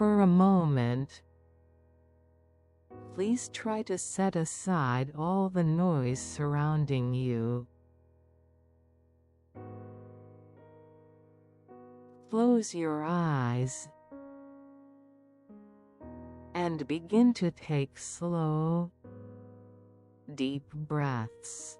For a moment, please try to set aside all the noise surrounding you. Close your eyes and begin to take slow, deep breaths.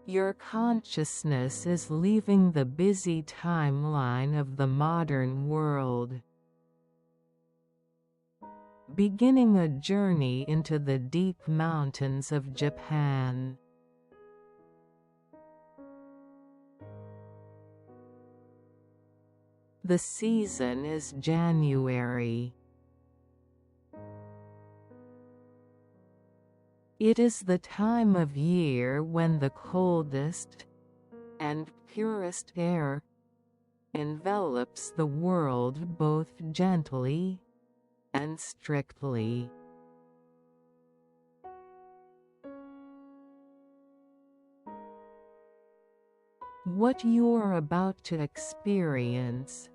Your consciousness is leaving the busy timeline of the modern world, beginning a journey into the deep mountains of Japan. The season is January. It is the time of year when the coldest and purest air envelops the world both gently and strictly. What you are about to experience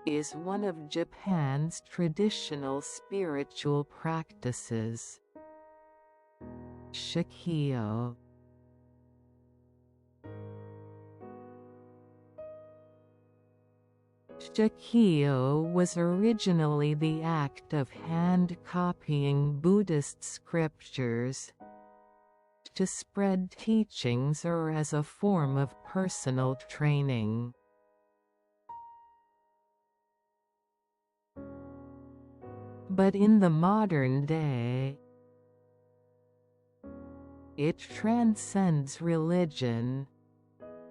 is one of Japan's traditional spiritual practices, Shakyo. Shakyo was originally the act of hand-copying Buddhist scriptures to spread teachings or as a form of personal training. But in the modern day, it transcends religion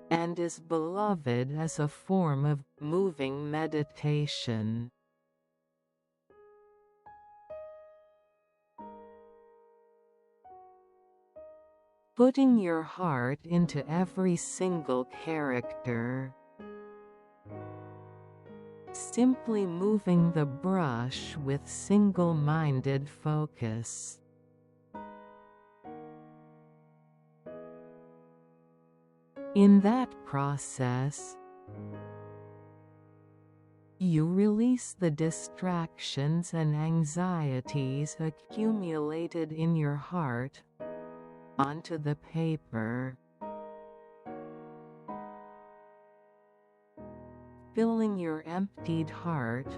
and is beloved as a form of moving meditation. Putting your heart into every single character, simply moving the brush with single-minded focus. In that process, you release the distractions and anxieties accumulated in your heart onto the paper, filling your emptied heart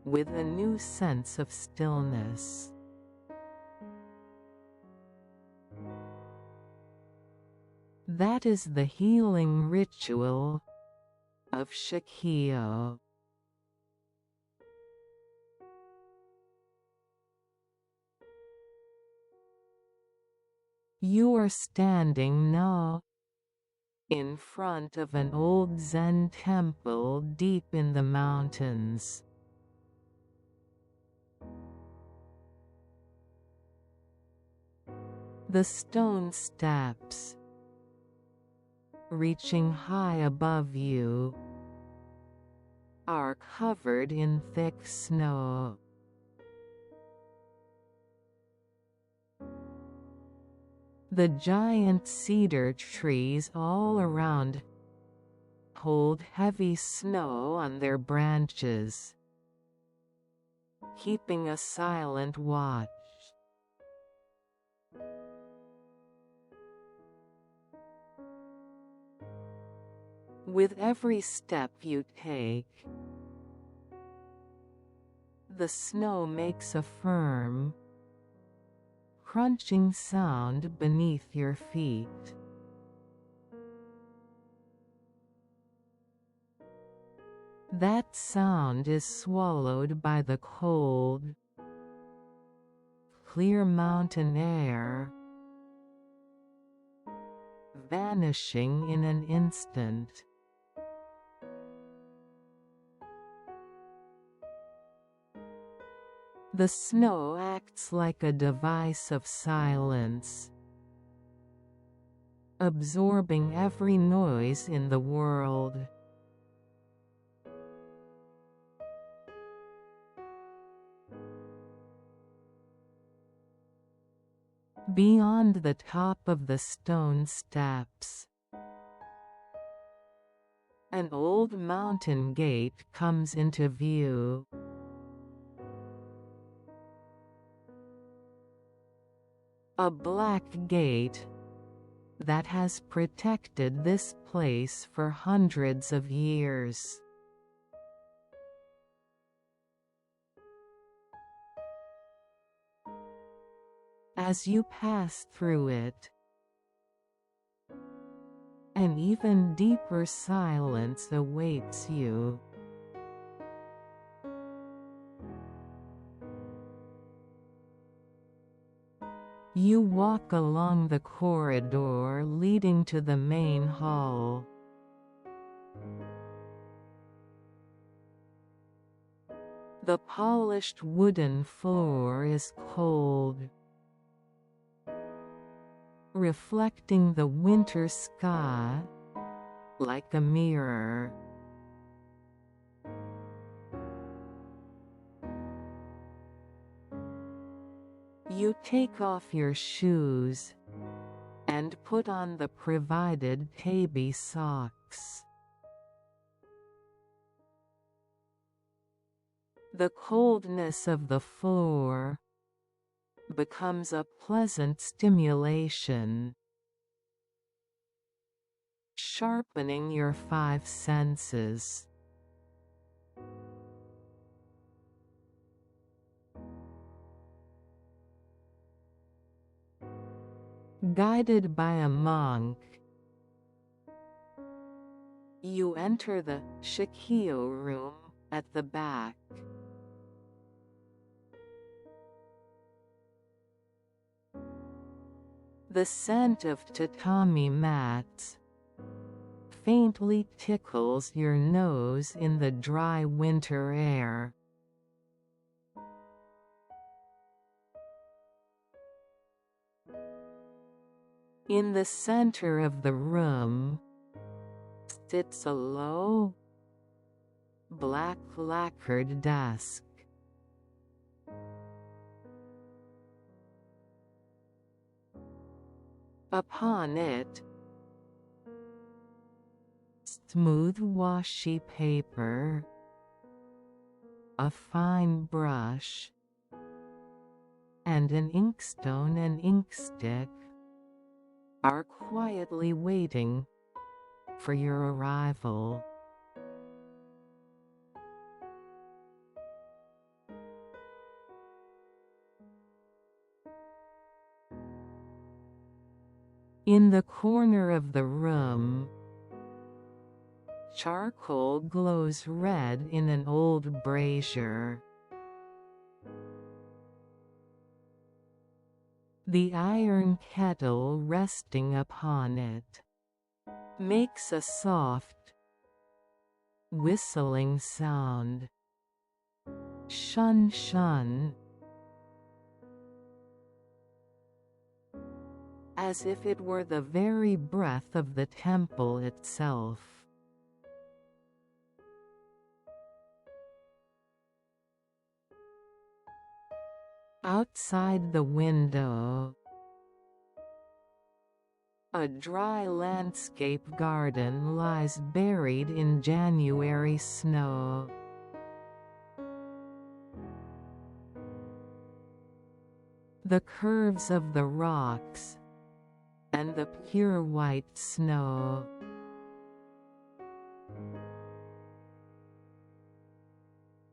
with a new sense of stillness. That is the healing ritual of Shakyo. You are standing now in front of an old Zen temple deep in the mountains. The stone steps, reaching high above you, are covered in thick snow. The giant cedar trees all around hold heavy snow on their branches, keeping a silent watch. With every step you take, the snow makes a firm, crunching sound beneath your feet. That sound is swallowed by the cold, clear mountain air, vanishing in an instant. The snow acts like a device of silence, absorbing every noise in the world. Beyond the top of the stone steps, An old mountain gate comes into view. A black gate that has protected this place for hundreds of years. As you pass through it, an even deeper silence awaits you. You walk along the corridor leading to the main hall. The polished wooden floor is cold, reflecting the winter sky like a mirror. You take off your shoes and put on the provided tabi socks. The coldness of the floor becomes a pleasant stimulation, sharpening your five senses. Guided by a monk, you enter the Shakyo room at the back. The scent of tatami mats faintly tickles your nose in the dry winter air. In the center of the room sits a low, black lacquered desk. Upon it, smooth washi paper, a fine brush, and an inkstone and inkstick are quietly waiting for your arrival. In the corner of the room, charcoal glows red in an old brazier. The iron kettle resting upon it makes a soft, whistling sound. Shun shun. As if it were the very breath of the temple itself. Outside the window, a dry landscape garden lies buried in January snow. The curves of the rocks and the pure white snow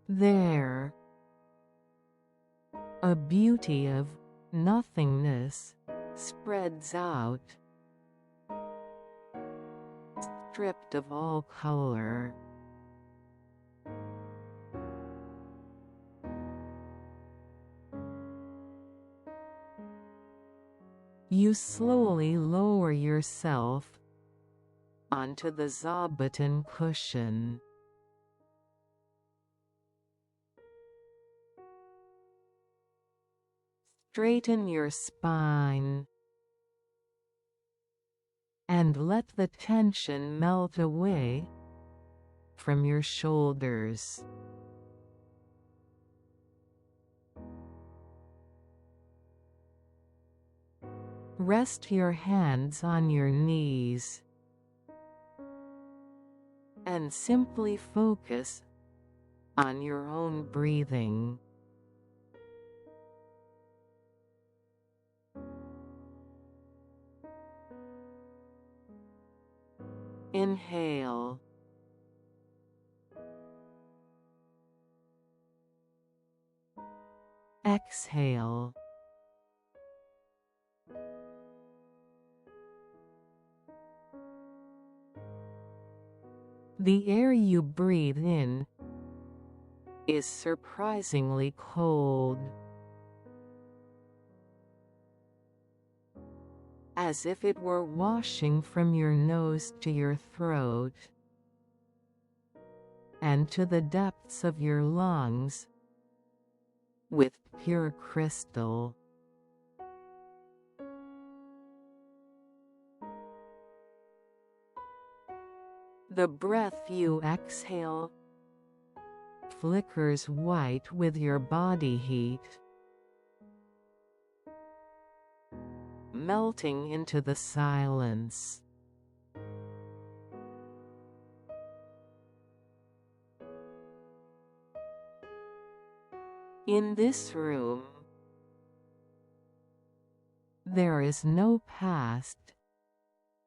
there, a beauty of nothingness spreads out, stripped of all color. You slowly lower yourself onto the zabuton cushion. Straighten your spine and let the tension melt away from your shoulders. Rest your hands on your knees and simply focus on your own breathing. Inhale. Exhale. The air you breathe in is surprisingly cold, as if it were washing from your nose to your throat and to the depths of your lungs with pure crystal. The breath you exhale flickers white with your body heat, melting into the silence. In this room, there is no past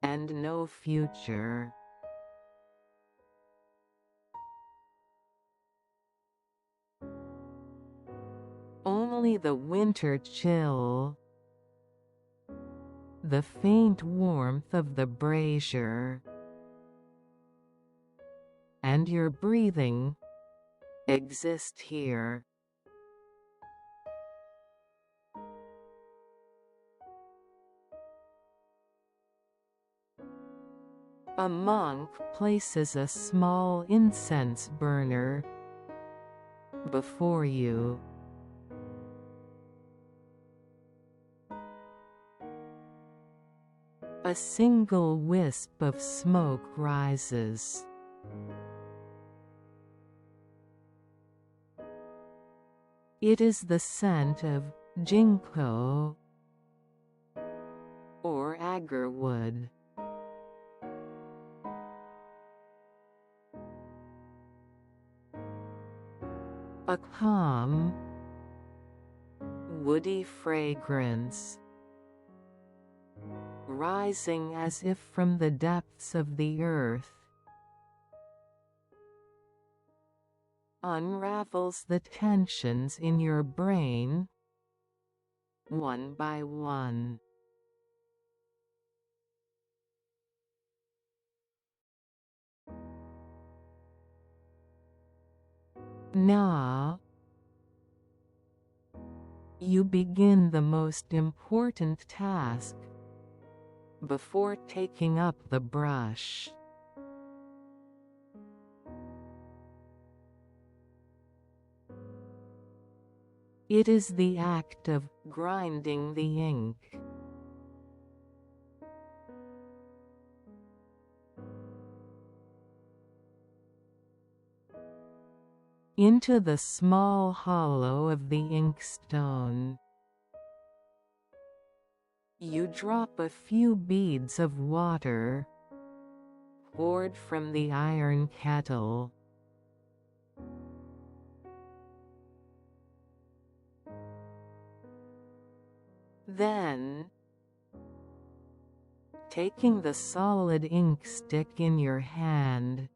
and no future. Only the winter chill, the faint warmth of the brazier, and your breathing exist here. A monk places a small incense burner before you. A single wisp of smoke rises. It is the scent of ginkgo or agarwood. A calm, woody fragrance, rising as if from the depths of the earth, unravels the tensions in your brain, one by one. Now, you begin the most important task before taking up the brush. It is the act of grinding the ink. Into the small hollow of the inkstone, you drop a few beads of water poured from the iron kettle. Then, taking the solid ink stick in your hand,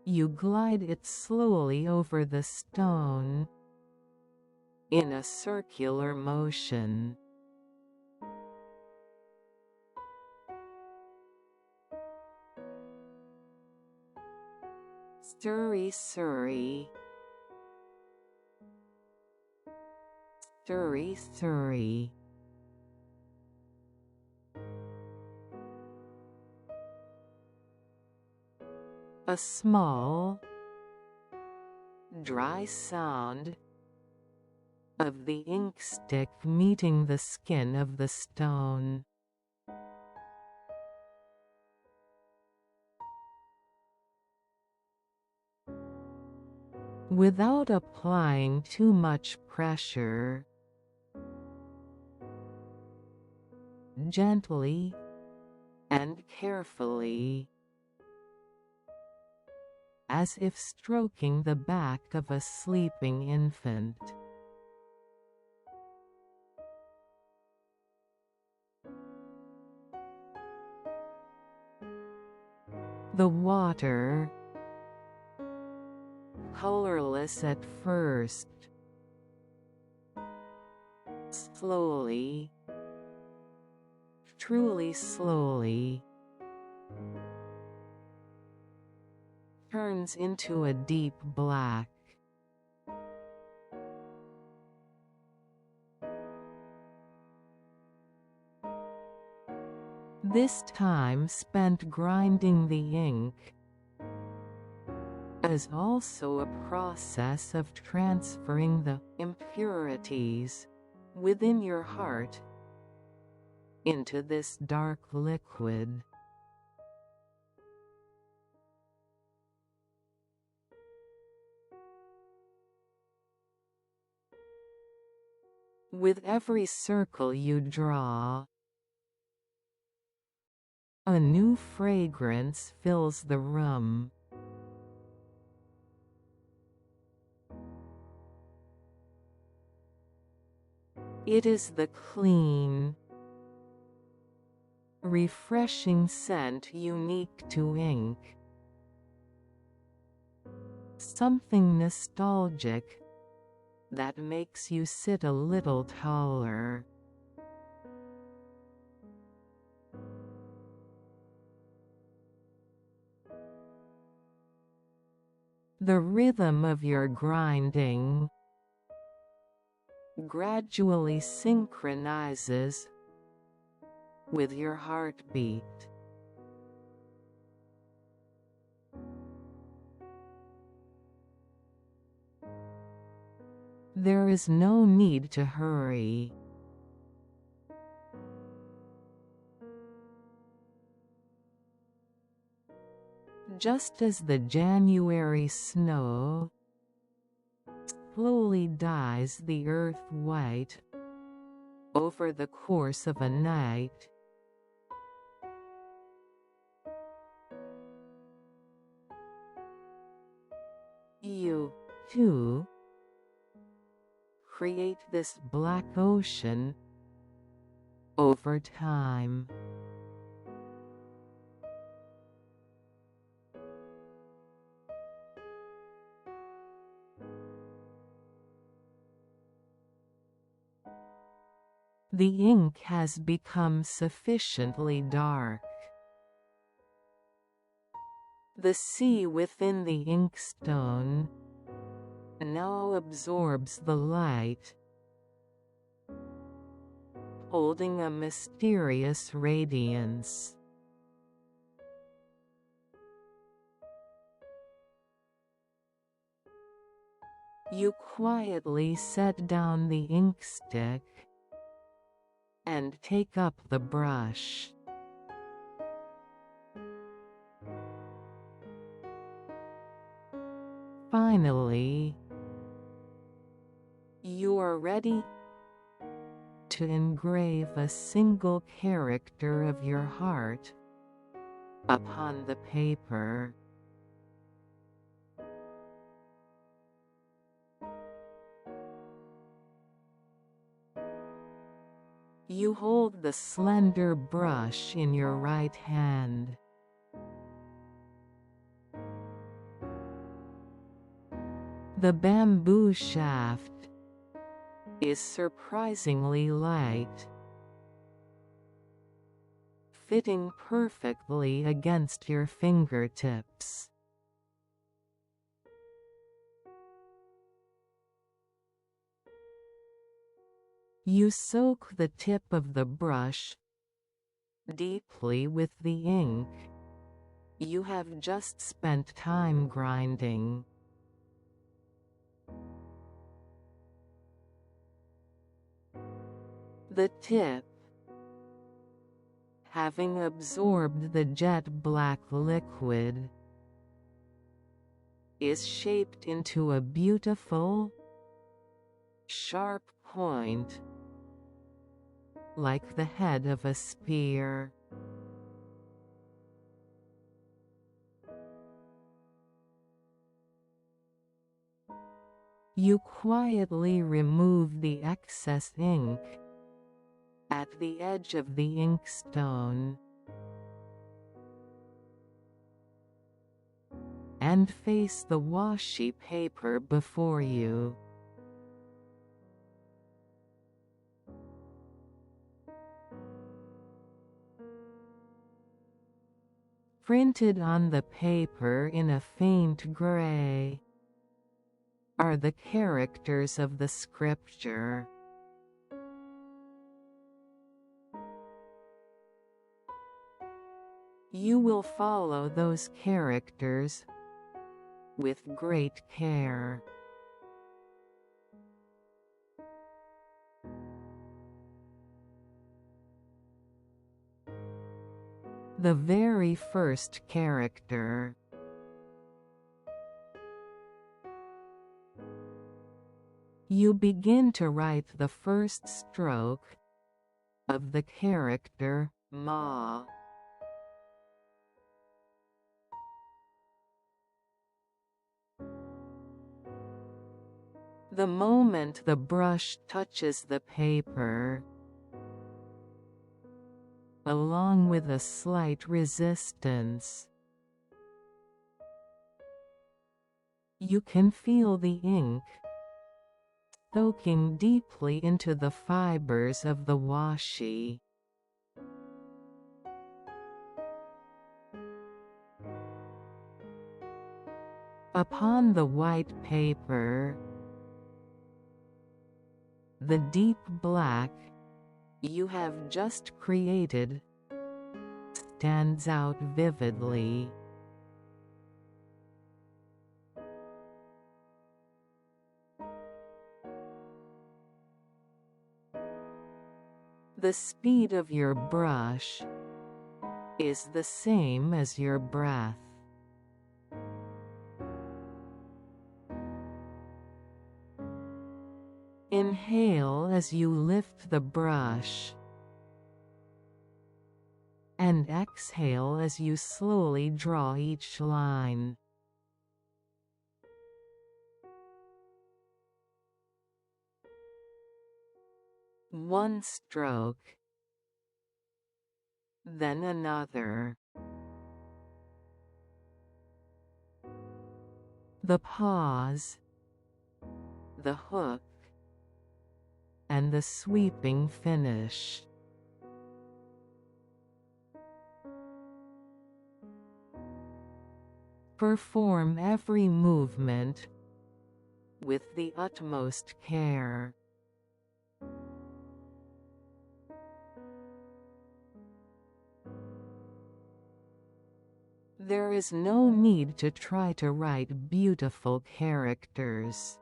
you glide it slowly over the stone in a circular motion. Stirry, stirry. Stirry, stirry. A small, dry sound of the ink stick meeting the skin of the stone. Without applying too much pressure, gently and carefully, as if stroking the back of a sleeping infant. The water, colorless at first, slowly, truly slowly, turns into a deep black. This time spent grinding the ink is also a process of transferring the impurities within your heart into this dark liquid. With every circle you draw, a new fragrance fills the room. It is the clean, refreshing scent unique to ink. Something nostalgic that makes you sit a little taller. The rhythm of your grinding gradually synchronizes with your heartbeat. There is no need to hurry. Just as the January snow slowly dyes the earth white over the course of a night, you, too, create this black ocean over time. The ink has become sufficiently dark. The sea within the inkstone now absorbs the light, holding a mysterious radiance. You quietly set down the ink stick and take up the brush. Finally, you are ready to engrave a single character of your heart upon the paper. You hold the slender brush in your right hand. The bamboo shaft is surprisingly light, fitting perfectly against your fingertips. You soak the tip of the brush deeply with the ink you have just spent time grinding. The tip, having absorbed the jet black liquid, is shaped into a beautiful, sharp point, like the head of a spear. You quietly remove the excess ink at the edge of the inkstone and face the washi paper before you. Printed on the paper in a faint gray are the characters of the scripture. You will follow those characters with great care. The very first character. You begin to write the first stroke of the character Ma. The moment the brush touches the paper, along with a slight resistance, you can feel the ink soaking deeply into the fibers of the washi. Upon the white paper, the deep black you have just created stands out vividly. The speed of your brush is the same as your breath. Inhale as you lift the brush, and exhale as you slowly draw each line. One stroke, then another. The pause, the hook, and the sweeping finish. Perform every movement with the utmost care. There is no need to try to write beautiful characters.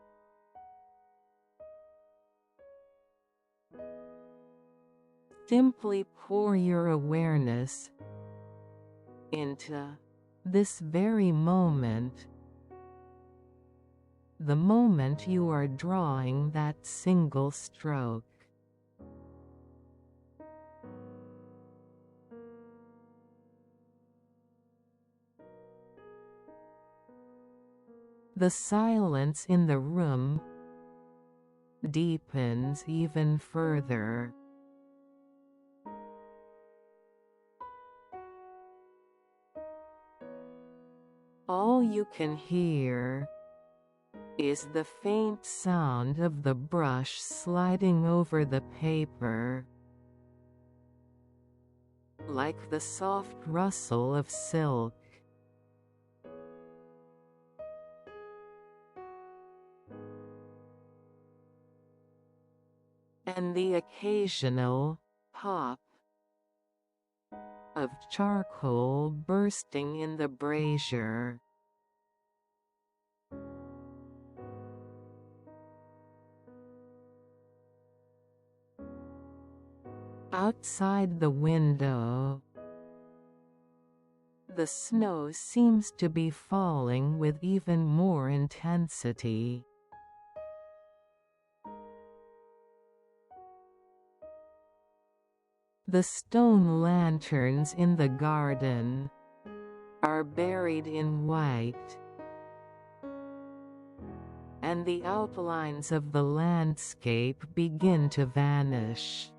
Simply pour your awareness into this very moment, the moment you are drawing that single stroke. The silence in the room deepens even further. All you can hear is the faint sound of the brush sliding over the paper, like the soft rustle of silk. And the occasional pop of charcoal bursting in the brazier. Outside the window, the snow seems to be falling with even more intensity. The stone lanterns in the garden are buried in white, and the outlines of the landscape begin to vanish.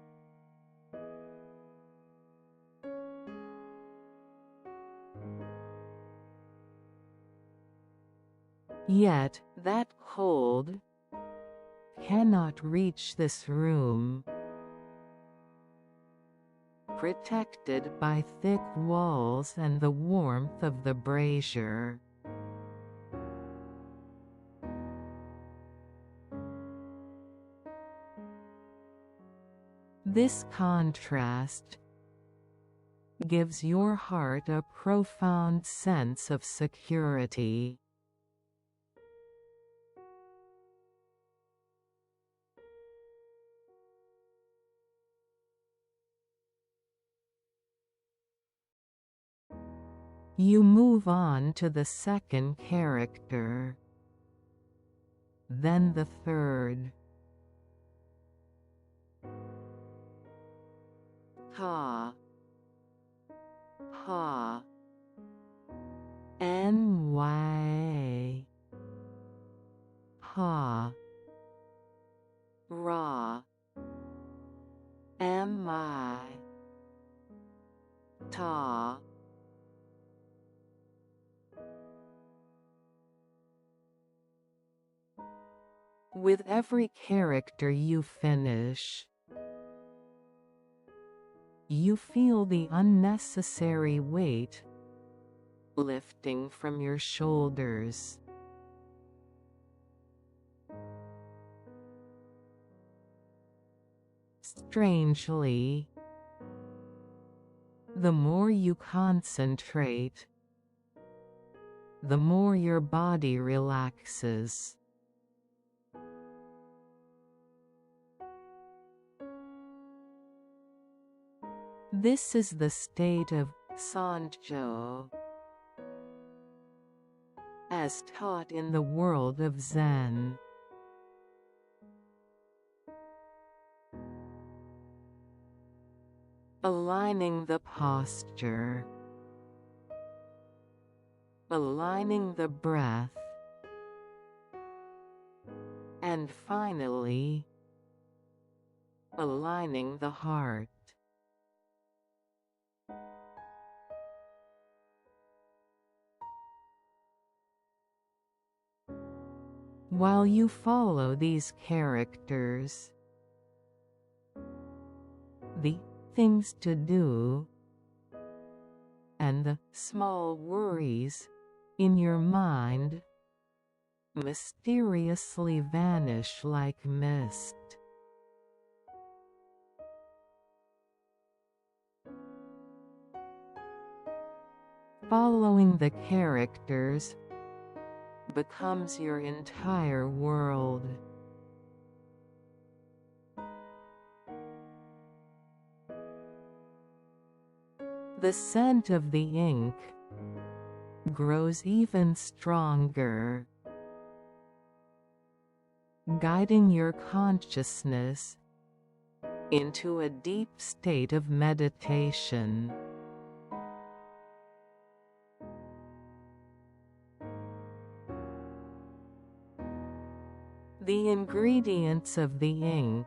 Yet, that cold cannot reach this room, protected by thick walls and the warmth of the brazier. This contrast gives your heart a profound sense of security. You move on to the second character, then the third. Ha. Ha. NY. Ha. Ra. MI. Ta. With every character you finish, you feel the unnecessary weight lifting from your shoulders. Strangely, the more you concentrate, the more your body relaxes. This is the state of Sanjo, as taught in the world of Zen. Aligning the posture, aligning the breath, and finally, aligning the heart. While you follow these characters, the things to do and the small worries in your mind mysteriously vanish like mist. Following the characters becomes your entire world. The scent of the ink grows even stronger, guiding your consciousness into a deep state of meditation. The ingredients of the ink,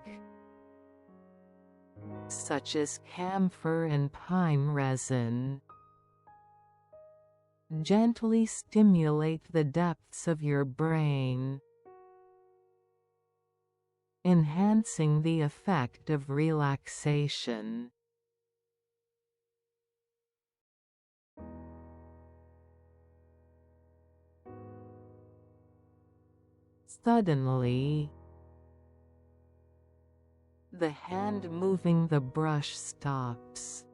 such as camphor and pine resin, gently stimulate the depths of your brain, enhancing the effect of relaxation. Suddenly, the hand moving the brush stops.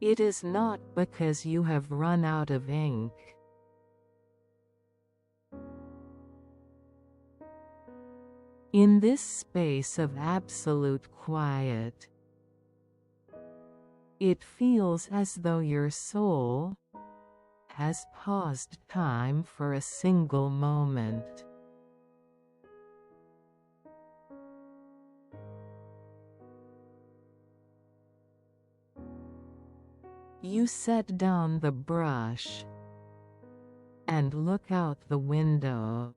It is not because you have run out of ink. In this space of absolute quiet, it feels as though your soul has paused time for a single moment. You set down the brush and look out the window.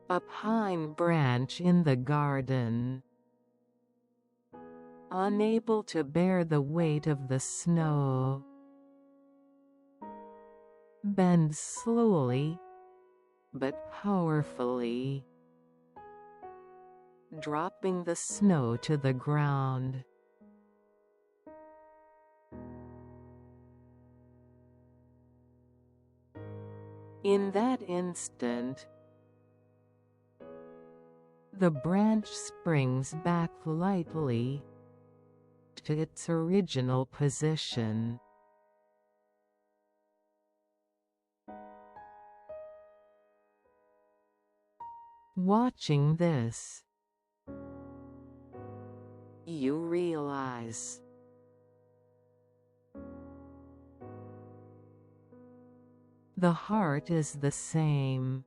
A pine branch in the garden, unable to bear the weight of the snow, bends slowly but powerfully, dropping the snow to the ground. In that instant, the branch springs back lightly to its original position. Watching this, you realize the heart is the same.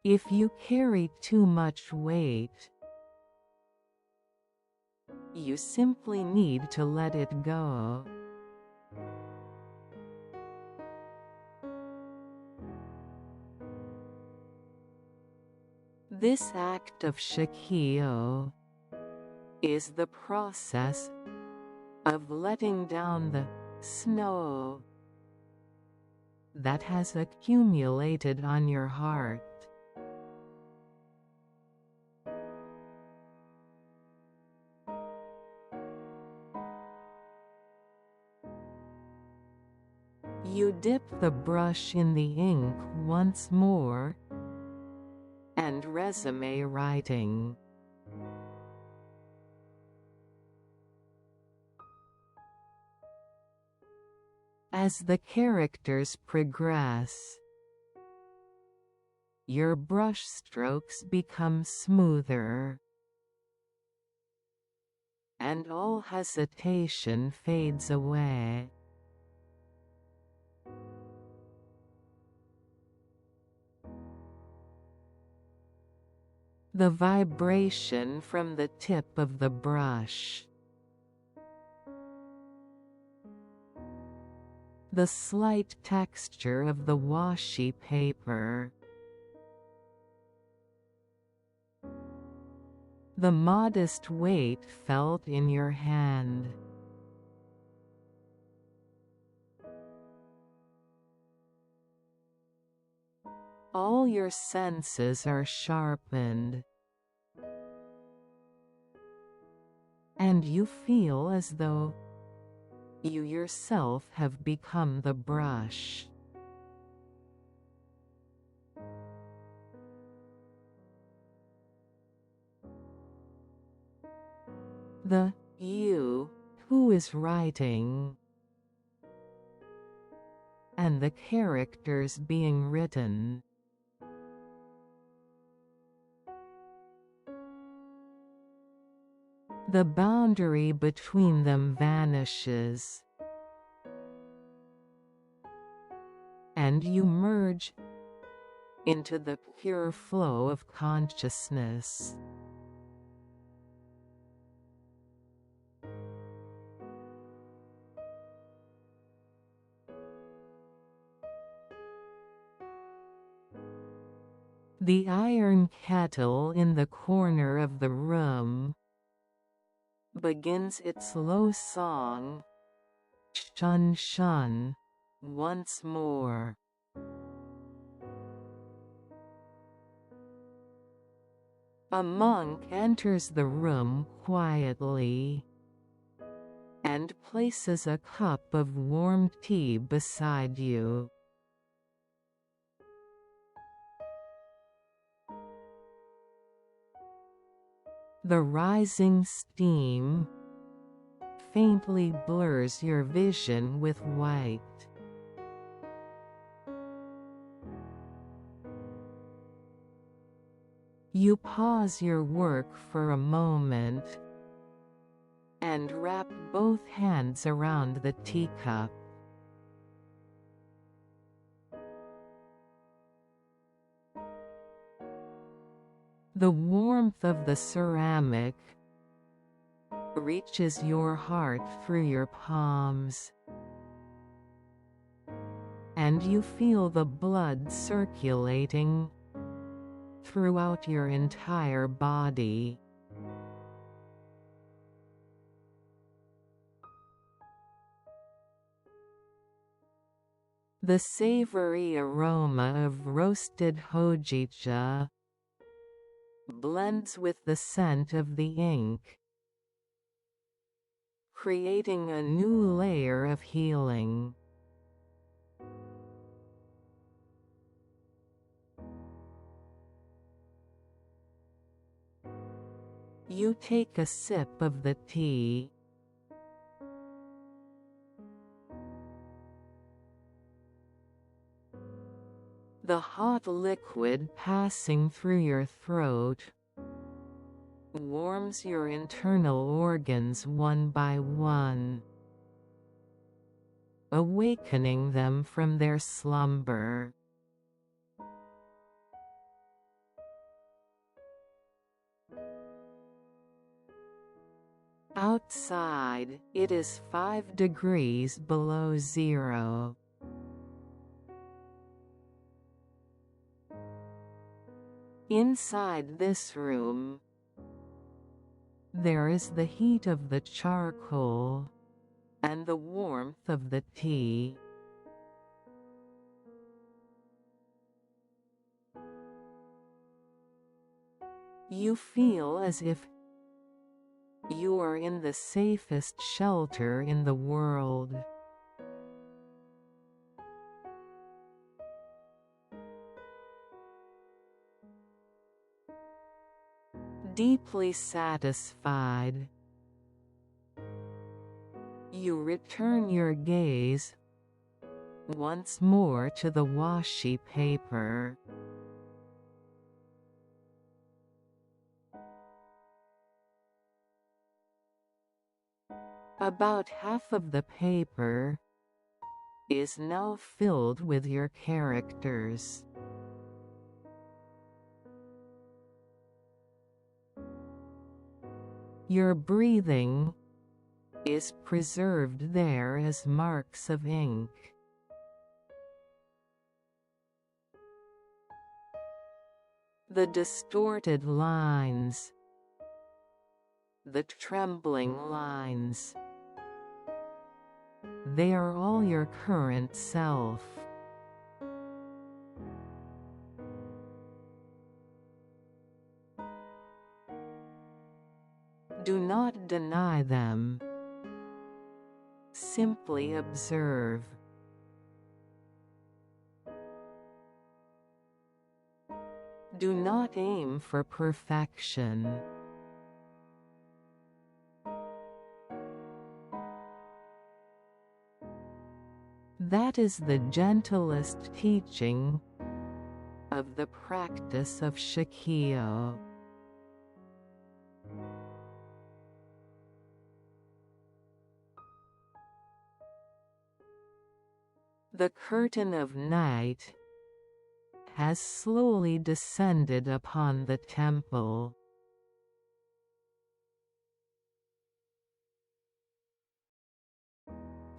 If you carry too much weight, you simply need to let it go. This act of Shakyo is the process of letting down the snow that has accumulated on your heart. You dip the brush in the ink once more and resume writing. As the characters progress, your brush strokes become smoother, and all hesitation fades away. The vibration from the tip of the brush, the slight texture of the washi paper, the modest weight felt in your hand. All your senses are sharpened, and you feel as though you yourself have become the brush. The you who is writing and the characters being written. The boundary between them vanishes, and you merge into the pure flow of consciousness. The iron kettle in the corner of the room begins its low song, shun shun, once more. A monk enters the room quietly and places a cup of warm tea beside you. The rising steam faintly blurs your vision with white. You pause your work for a moment and wrap both hands around the teacup. The warmth of the ceramic reaches your heart through your palms, and you feel the blood circulating throughout your entire body. The savory aroma of roasted hojicha blends with the scent of the ink, creating a new layer of healing. You take a sip of the tea. The hot liquid passing through your throat warms your internal organs one by one, awakening them from their slumber. Outside, it is 5 degrees below zero. Inside this room, there is the heat of the charcoal and the warmth of the tea. You feel as if you are in the safest shelter in the world. Deeply satisfied, you return your gaze once more to the washi paper. About half of the paper is now filled with your characters. Your breathing is preserved there as marks of ink. The distorted lines, the trembling lines, they are all your current self. Do not deny them. Simply observe. Do not aim for perfection. That is the gentlest teaching of the practice of Shakyo. The curtain of night has slowly descended upon the temple.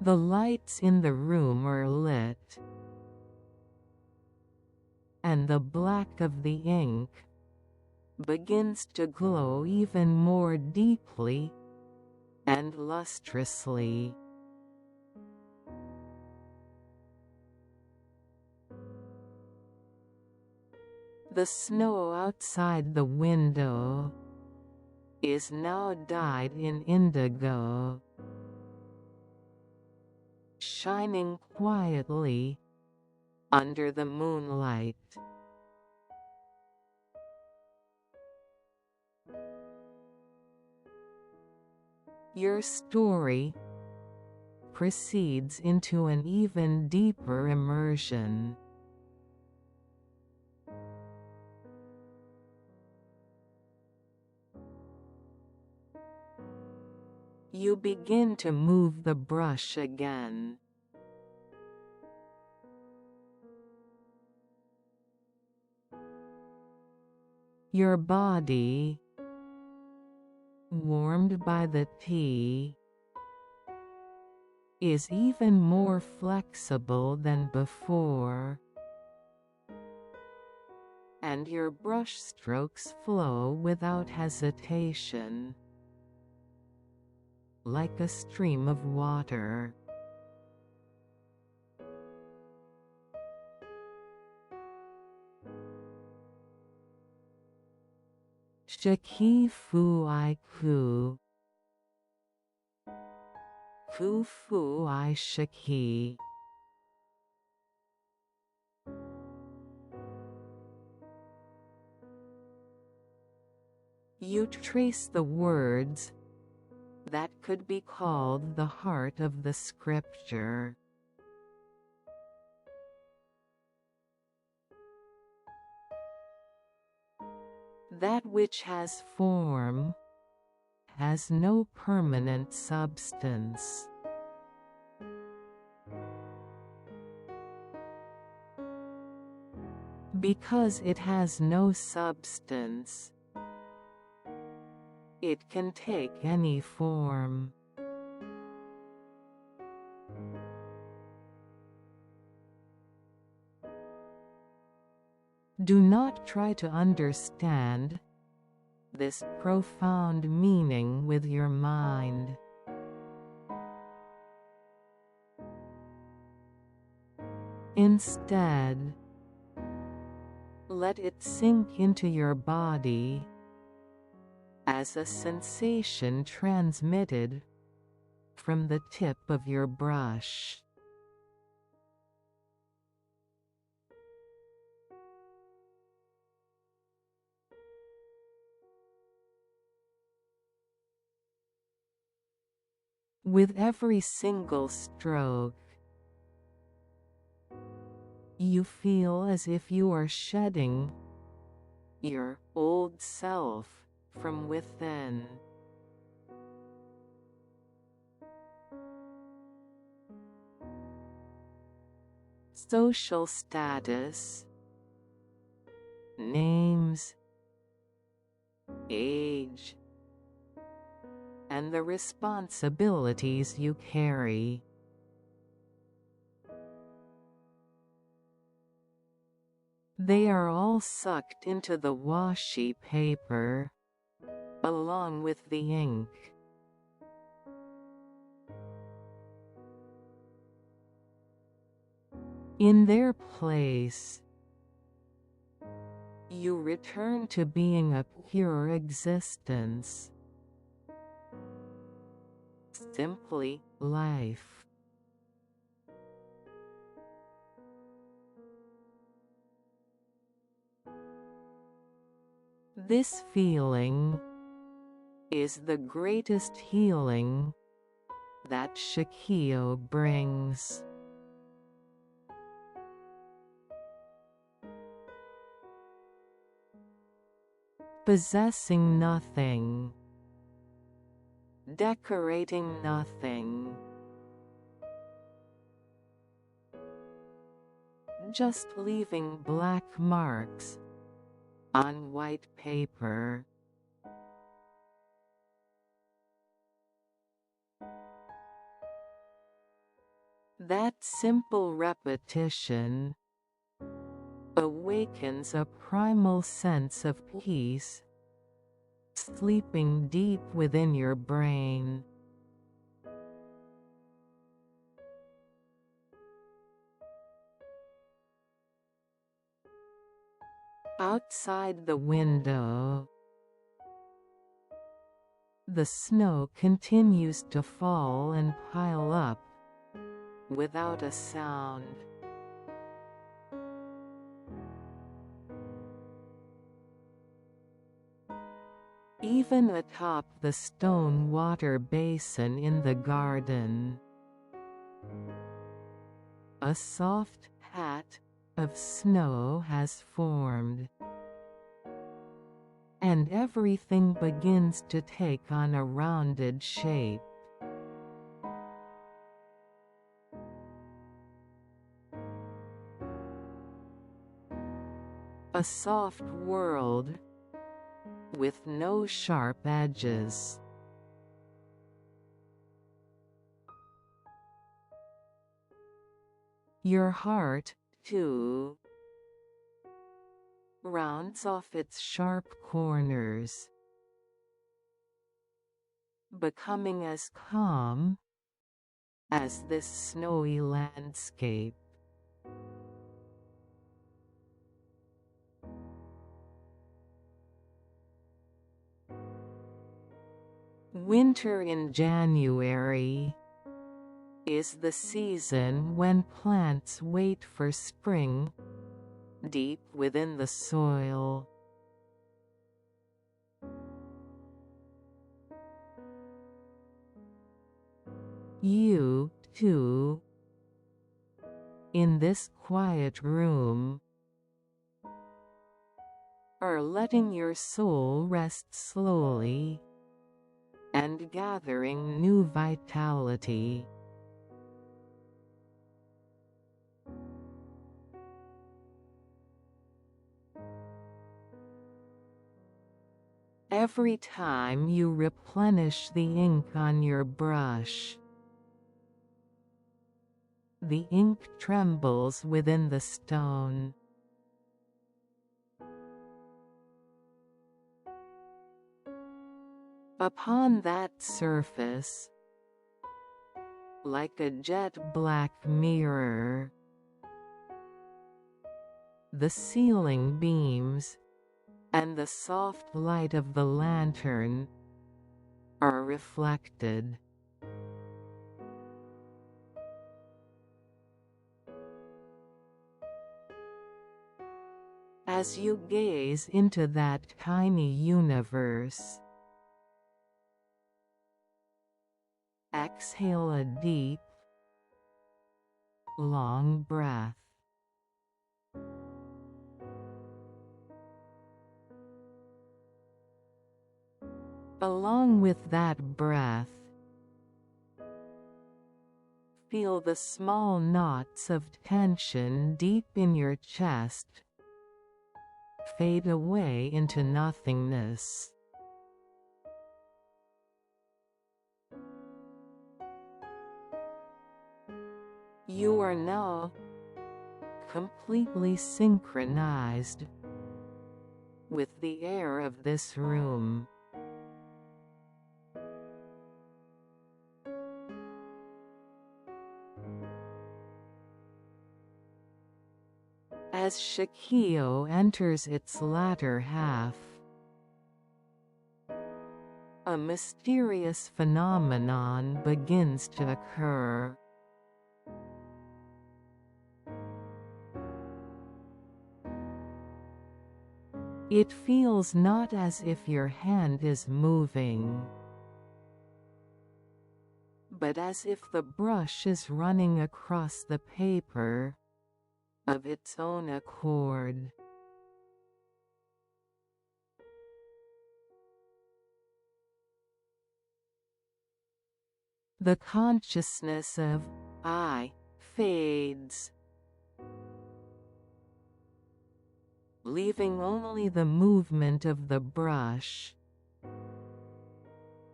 The lights in the room are lit, and the black of the ink begins to glow even more deeply and lustrously. The snow outside the window is now dyed in indigo, shining quietly under the moonlight. Your story proceeds into an even deeper immersion. You begin to move the brush again. Your body, warmed by the tea, is even more flexible than before, and your brush strokes flow without hesitation, like a stream of water. Shaki fu I ku, ku fu I shaki. You trace the words that could be called the heart of the scripture. That which has form has no permanent substance. Because it has no substance, it can take any form. Do not try to understand this profound meaning with your mind. Instead, let it sink into your body as a sensation transmitted from the tip of your brush. With every single stroke, you feel as if you are shedding your old self from within. Social status, names, age, and the responsibilities you carry. They are all sucked into the washi paper, along with the ink. In their place, you return to being a pure existence, simply life. This feeling is the greatest healing that Shakyo brings. Possessing nothing, decorating nothing, just leaving black marks on white paper. That simple repetition awakens a primal sense of peace sleeping deep within your brain. Outside the window, the snow continues to fall and pile up without a sound. Even atop the stone water basin in the garden, a soft hat of snow has formed, and everything begins to take on a rounded shape. A soft world with no sharp edges. Your heart, too, rounds off its sharp corners, becoming as calm as this snowy landscape. Winter in January is the season when plants wait for spring deep within the soil. You, too, in this quiet room, are letting your soul rest slowly and gathering new vitality. Every time you replenish the ink on your brush, the ink trembles within the stone. Upon that surface, like a jet black mirror, the ceiling beams and the soft light of the lantern are reflected. As you gaze into that tiny universe, exhale a deep, long breath. Along with that breath, feel the small knots of tension deep in your chest fade away into nothingness. You are now completely synchronized with the air of this room. As Shakyo enters its latter half, a mysterious phenomenon begins to occur. It feels not as if your hand is moving, but as if the brush is running across the paper of its own accord. The consciousness of I fades, leaving only the movement of the brush,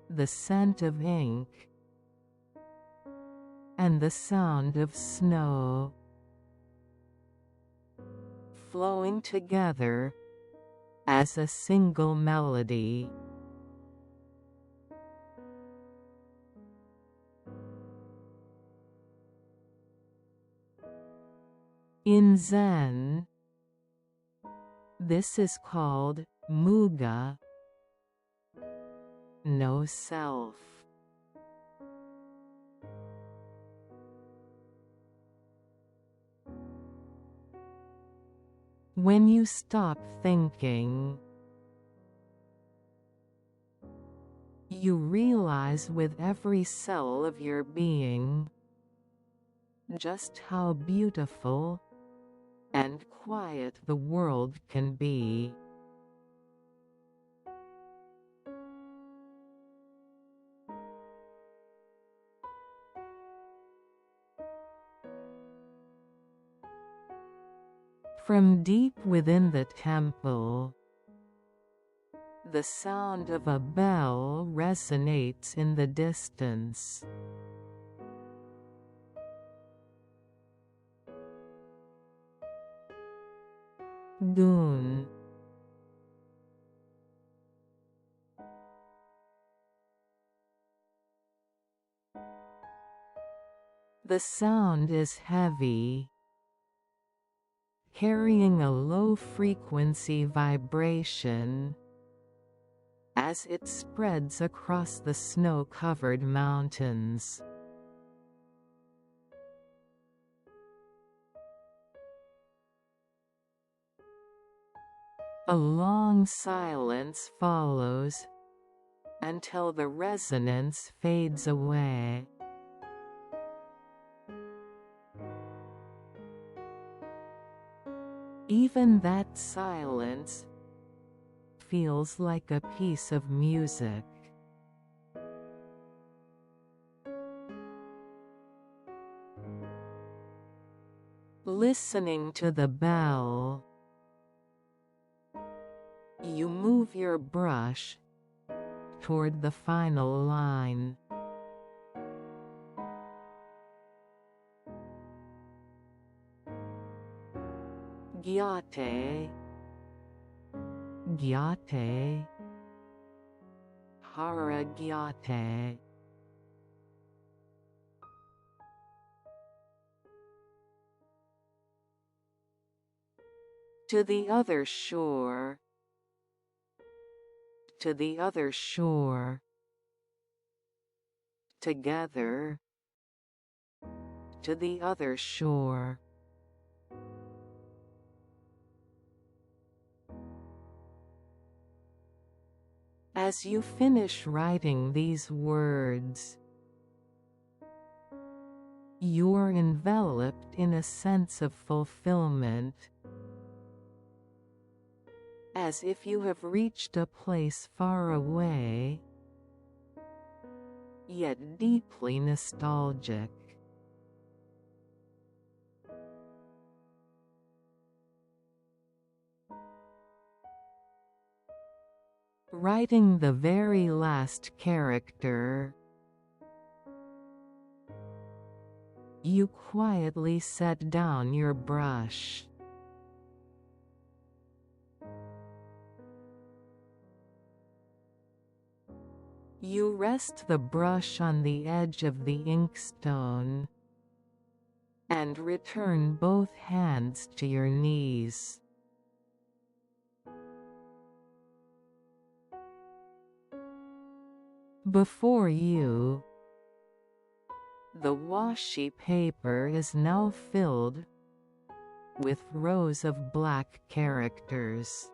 the scent of ink, and the sound of snow, flowing together as a single melody. In Zen, this is called muga, no self. When you stop thinking, you realize with every cell of your being just how beautiful and quiet the world can be. From deep within the temple, The sound of a bell resonates in the distance. Goon. The sound is heavy, carrying a low-frequency vibration as it spreads across the snow-covered mountains. A long silence follows until the resonance fades away. Even that silence feels like a piece of music. Listening to the bell, you move your brush toward the final line. Gyate, gyate, hara gyate. To the other shore, to the other shore. Together, to the other shore. As you finish writing these words, you're enveloped in a sense of fulfillment, as if you have reached a place far away, yet deeply nostalgic. Writing the very last character, you quietly set down your brush. You rest the brush on the edge of the inkstone and return both hands to your knees. Before you, the washi paper is now filled with rows of black characters.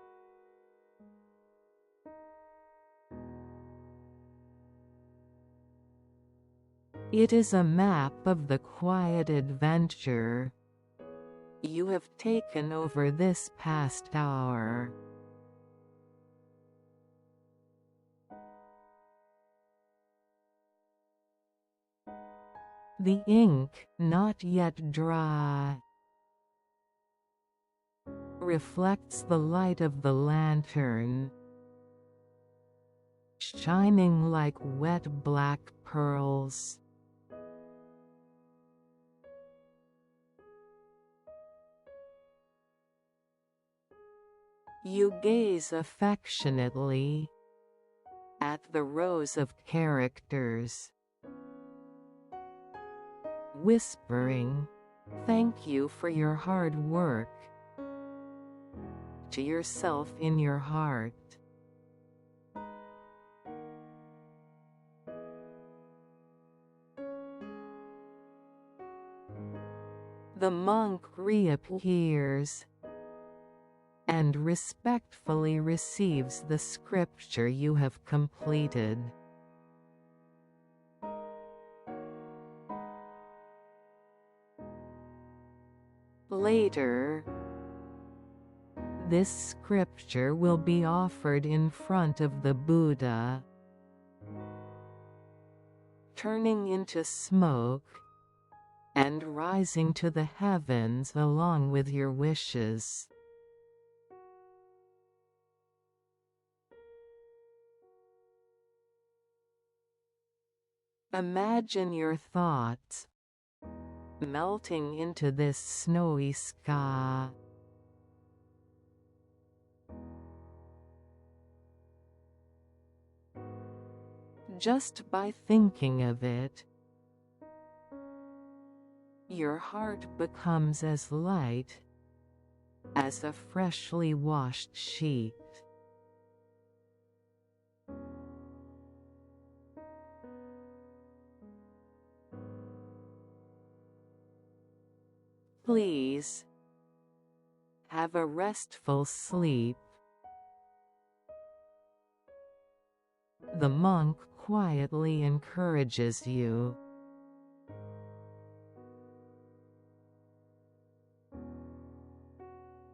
It is a map of the quiet adventure you have taken over this past hour. The ink, not yet dry, reflects the light of the lantern, shining like wet black pearls. You gaze affectionately at the rows of characters, whispering, "Thank you for your hard work," to yourself in your heart. The monk reappears and respectfully receives the scripture you have completed. Later, this scripture will be offered in front of the Buddha, turning into smoke and rising to the heavens along with your wishes. Imagine your thoughts melting into this snowy sky. Just by thinking of it, your heart becomes as light as a freshly washed sheet. Please have a restful sleep. The monk quietly encourages you.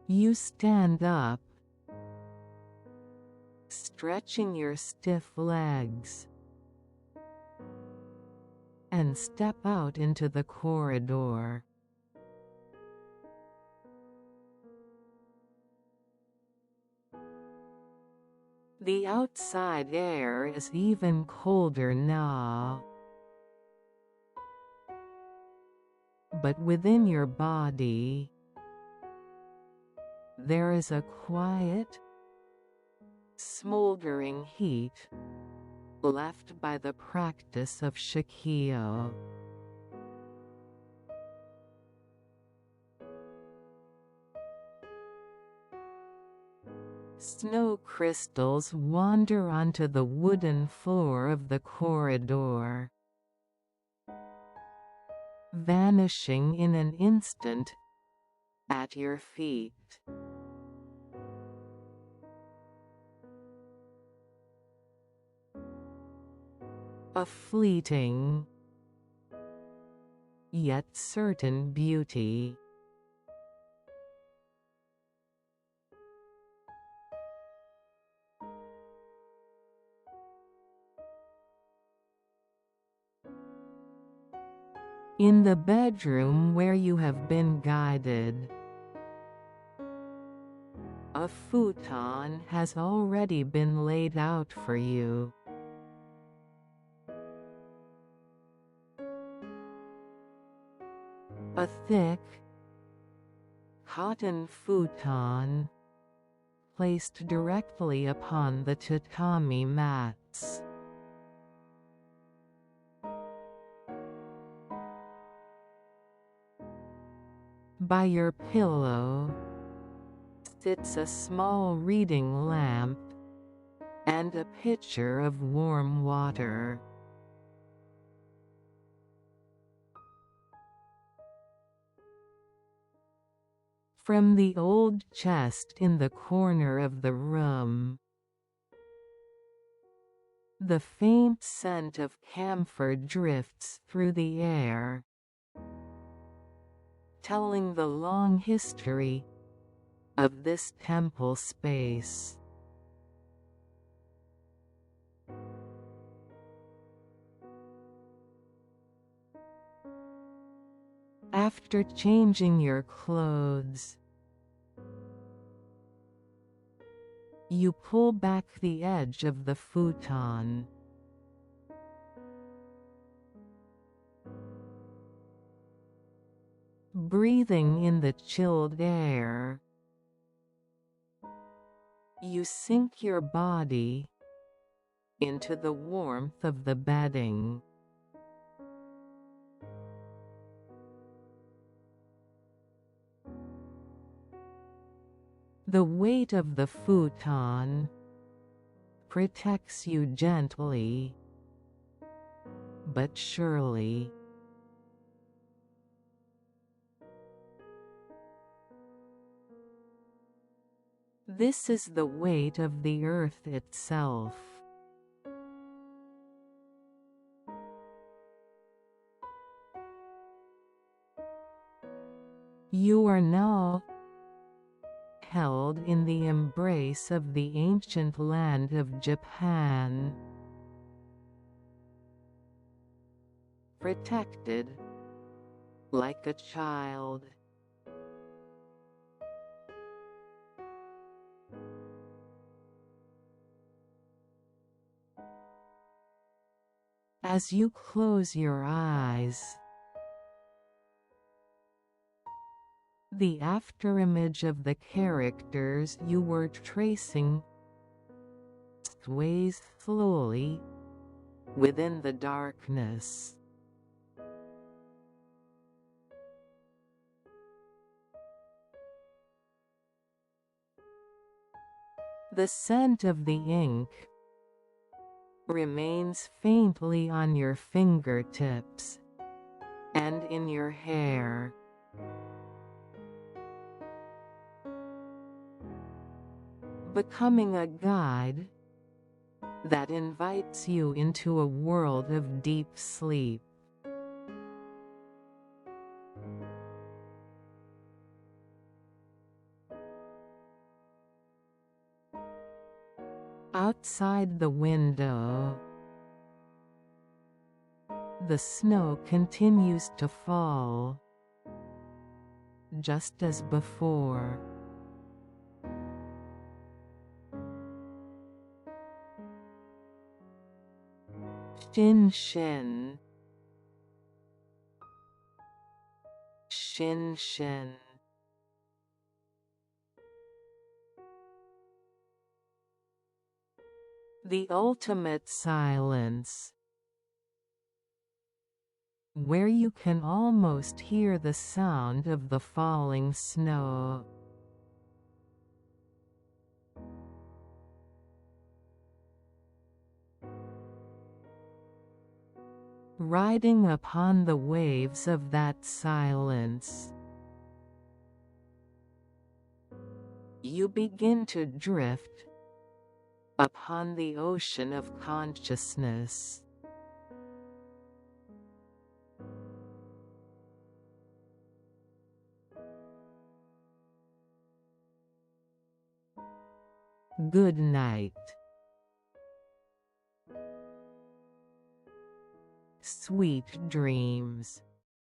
You stand up, stretching your stiff legs, and step out into the corridor. The outside air is even colder now, but within your body, there is a quiet, smoldering heat left by the practice of Shakyo. Snow crystals wander onto the wooden floor of the corridor, vanishing in an instant at your feet. A fleeting, yet certain beauty. In the bedroom where you have been guided, a futon has already been laid out for you. A thick, cotton futon placed directly upon the tatami mats. By your pillow sits a small reading lamp and a pitcher of warm water. From the old chest in the corner of the room, the faint scent of camphor drifts through the air, telling the long history of this temple space. After changing your clothes, you pull back the edge of the futon. Breathing in the chilled air, you sink your body into the warmth of the bedding. The weight of the futon protects you gently, but surely. This is the weight of the earth itself. You are now held in the embrace of the ancient land of Japan, protected like a child. As you close your eyes, the afterimage of the characters you were tracing sways slowly within the darkness. The scent of the ink remains faintly on your fingertips and in your hair. Becoming a guide that invites you into a world of deep sleep. Outside the window, the snow continues to fall, just as before. Shin shin, shin shin. The ultimate silence, where you can almost hear the sound of the falling snow. Riding upon the waves of that silence, you begin to drift upon the ocean of consciousness. Good night. Sweet dreams.